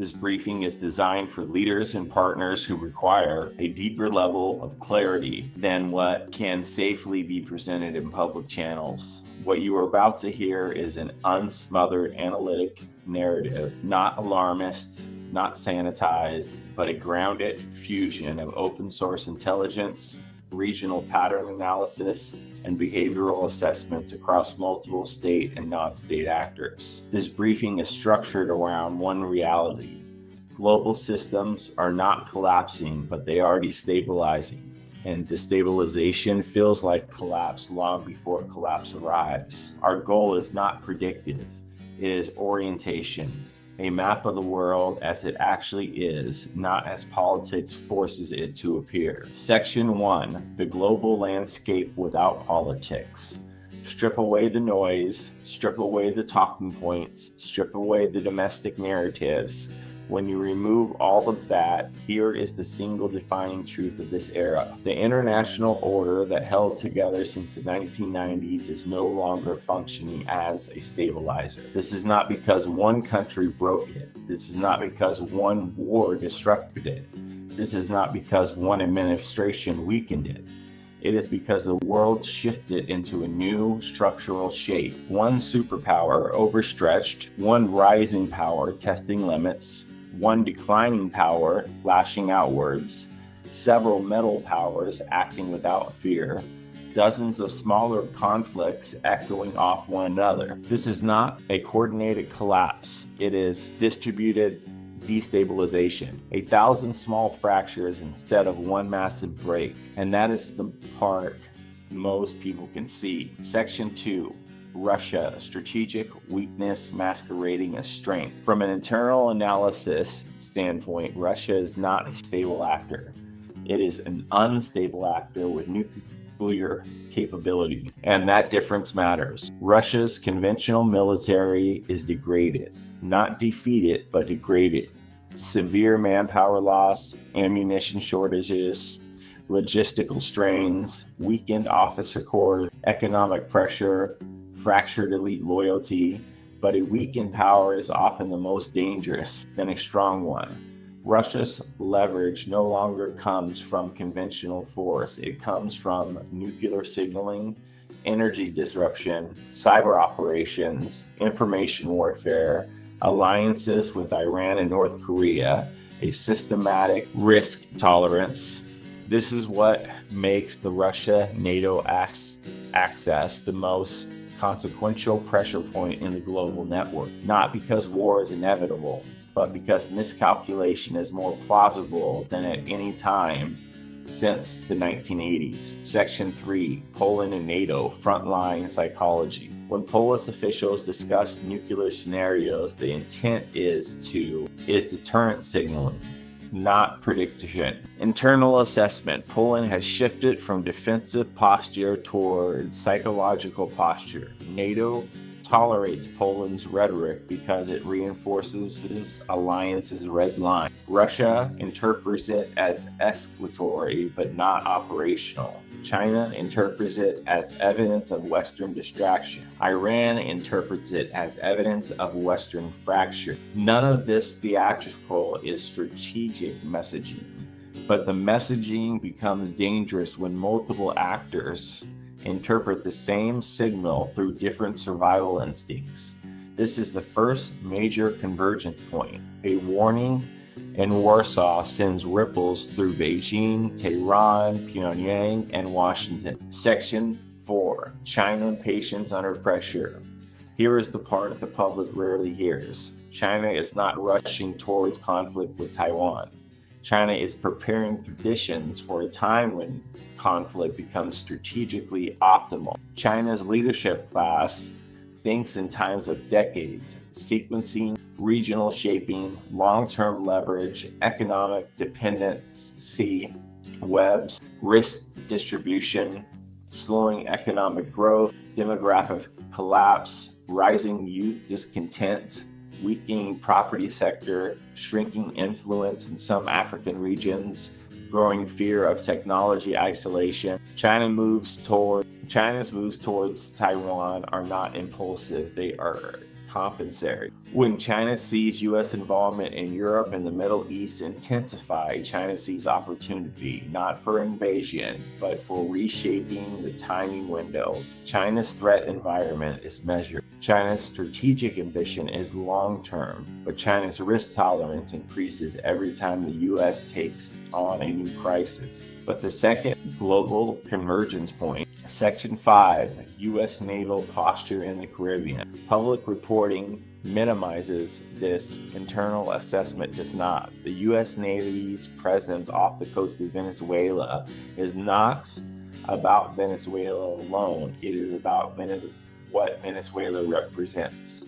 This briefing is designed for leaders and partners who require a deeper level of clarity than what can safely be presented in public channels. What you are about to hear is an unsmothered analytic narrative, not alarmist, not sanitized, but a grounded fusion of open source intelligence, regional pattern analysis, and behavioral assessments across multiple state and non-state actors. This briefing is structured around one reality. Global systems are not collapsing, but they are destabilizing. And destabilization feels like collapse long before collapse arrives. Our goal is not predictive, it is orientation. A map of the world as it actually is, not as politics forces it to appear. Section 1, the global landscape without politics. Strip away the noise, strip away the talking points, strip away the domestic narratives. When you remove all of that, here is the single defining truth of this era. The international order that held together since the 1990s is no longer functioning as a stabilizer. This is not because one country broke it. This is not because one war disrupted it. This is not because one administration weakened it. It is because the world shifted into a new structural shape. One superpower overstretched, one rising power testing limits, one declining power lashing outwards, several metal powers acting without fear, dozens of smaller conflicts echoing off one another. This is not a coordinated collapse. It is distributed destabilization. 1,000 small fractures instead of one massive break. And that is the part most people can see. Section 2. Russia, strategic weakness masquerading as strength. From an internal analysis standpoint, Russia is not a stable actor. It is an unstable actor with nuclear capability, and that difference matters. Russia's conventional military is degraded, not defeated, but degraded. Severe manpower loss, ammunition shortages, logistical strains, weakened officer corps, economic pressure, fractured elite loyalty, but a weakened power is often the most dangerous than a strong one. Russia's leverage no longer comes from conventional force. It comes from nuclear signaling, energy disruption, cyber operations, information warfare, alliances with Iran and North Korea, a systematic risk tolerance. This is what makes the Russia-NATO access the most consequential pressure point in the global network, not because war is inevitable, but because miscalculation is more plausible than at any time since the 1980s. Section 3, Poland and NATO, frontline psychology. When Polish officials discuss nuclear scenarios, the intent is deterrent signaling, not prediction. Internal assessment. Poland has shifted from defensive posture toward psychological posture. NATO tolerates Poland's rhetoric because it reinforces its alliance's red line. Russia interprets it as escalatory but not operational. China interprets it as evidence of Western distraction. Iran interprets it as evidence of Western fracture. None of this theatrical is strategic messaging, but the messaging becomes dangerous when multiple actors interpret the same signal through different survival instincts. This is the first major convergence point. A warning in Warsaw sends ripples through Beijing, Tehran, Pyongyang, and Washington. Section 4, China patience under pressure. Here is the part the public rarely hears. China is not rushing towards conflict with Taiwan. China is preparing conditions for a time when conflict becomes strategically optimal. China's leadership class thinks in times of decades, sequencing, regional shaping, long-term leverage, economic dependency, webs, risk distribution, slowing economic growth, demographic collapse, rising youth discontent, weakening property sector, shrinking influence in some African regions, growing fear of technology isolation. China's moves towards Taiwan are not impulsive, they are compensatory. When China sees U.S. involvement in Europe and the Middle East intensify, China sees opportunity, not for invasion, but for reshaping the timing window. China's threat environment is measured. China's strategic ambition is long-term, but China's risk tolerance increases every time the U.S. takes on a new crisis. But the second global convergence point, Section 5, U.S. naval posture in the Caribbean. Public reporting minimizes this. Internal assessment does not. The U.S. Navy's presence off the coast of Venezuela is not about Venezuela alone. It is about what Venezuela represents.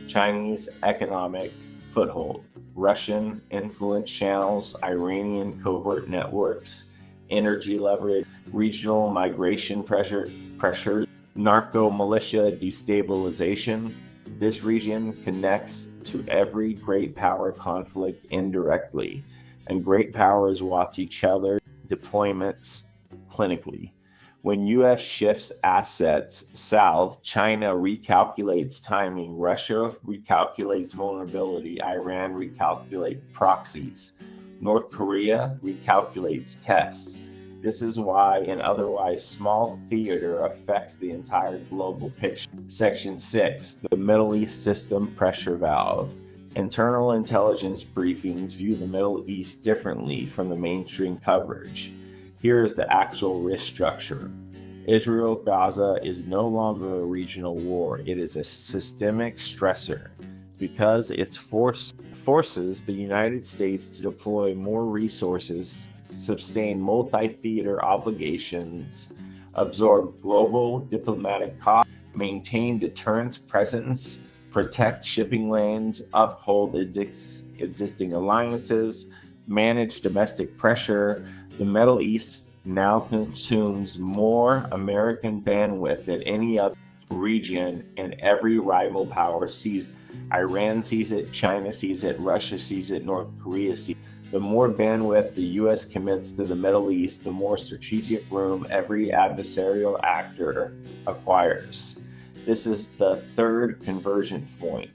Chinese economic foothold, Russian influence channels, Iranian covert networks, energy leverage, regional migration pressure, narco-militia destabilization. This region connects to every great power conflict indirectly, and great powers watch each other deployments clinically. When U.S. shifts assets south, China recalculates timing, Russia recalculates vulnerability, Iran recalculates proxies, North Korea recalculates tests. This is why an otherwise small theater affects the entire global picture. Section 6, the Middle East system pressure valve. Internal intelligence briefings view the Middle East differently from the mainstream coverage. Here is the actual risk structure. Israel-Gaza is no longer a regional war. It is a systemic stressor because it forces the United States to deploy more resources, sustain multi-theater obligations, absorb global diplomatic costs, maintain deterrence presence, protect shipping lanes, uphold existing alliances, manage domestic pressure. The Middle East now consumes more American bandwidth than any other region, and every rival power sees it. Iran sees it, China sees it, Russia sees it, North Korea sees it. The more bandwidth the U.S. commits to the Middle East, the more strategic room every adversarial actor acquires. This is the third convergence point,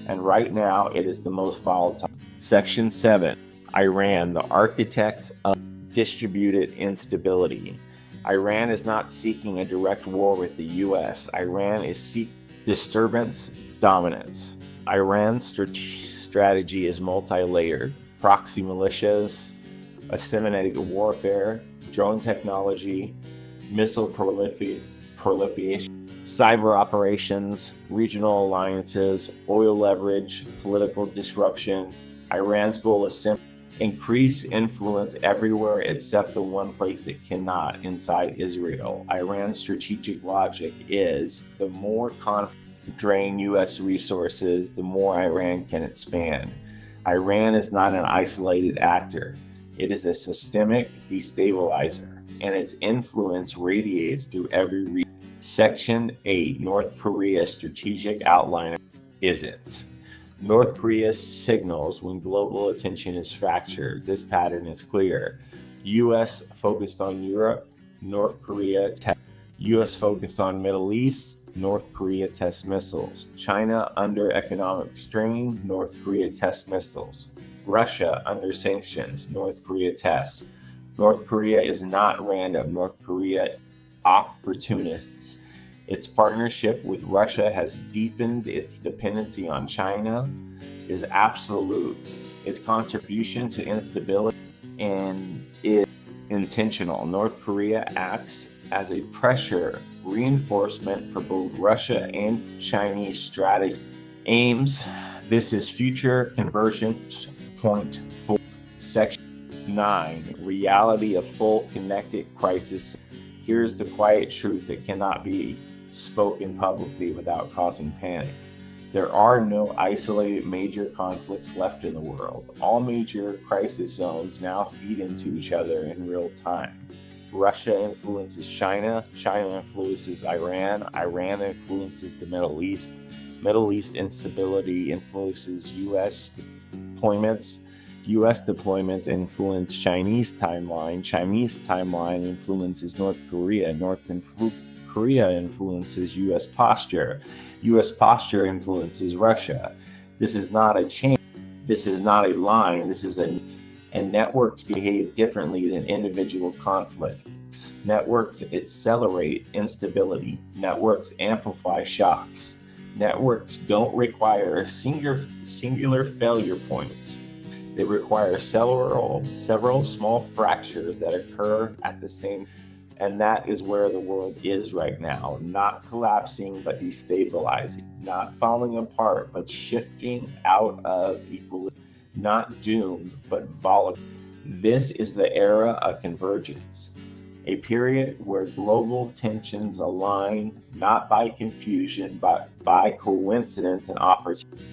and right now it is the most volatile. Section 7, Iran, the architect of distributed instability. Iran is not seeking a direct war with the U.S. Iran is seeking disturbance, dominance. Iran's strategy is multi-layered. Proxy militias, asymmetric warfare, drone technology, missile proliferation, cyber operations, regional alliances, oil leverage, political disruption. Iran's goal is increase influence everywhere except the one place it cannot, inside Israel. Iran's strategic logic is the more conflict drain U.S. resources, the more Iran can expand. Iran is not an isolated actor. It is a systemic destabilizer, and its influence radiates through every region. Section 8, North Korea's strategic outline isn't. North Korea signals when global attention is fractured. This pattern is clear. U.S. focused on Europe, North Korea U.S. focused on Middle East, North Korea tests missiles. China under economic strain, North Korea tests missiles. Russia under sanctions, North Korea tests. North Korea is not random. North Korea opportunists. Its partnership with Russia has deepened. Its dependency on China is absolute. Its contribution to instability is intentional. North Korea acts as a pressure reinforcement for both Russia and Chinese strategy aims. This is future convergence point 4. Section 9, reality of full connected crisis. Here's the quiet truth that cannot be spoken publicly without causing panic. There are no isolated major conflicts left in the world. All major crisis zones now feed into each other in real time. Russia influences China, China influences Iran, Iran influences the Middle East instability influences U.S. deployments, U.S. deployments influence Chinese timeline influences North Korea, North Korea influences US posture. US posture influences Russia. This is not a chain. This is not a line. And networks behave differently than individual conflicts. Networks accelerate instability. Networks amplify shocks. Networks don't require singular failure points. They require several small fractures that occur at the same. And that is where the world is right now. Not collapsing, but destabilizing. Not falling apart, but shifting out of equilibrium. Not doomed, but volatile. This is the era of convergence, a period where global tensions align not by confusion, but by coincidence and opportunity.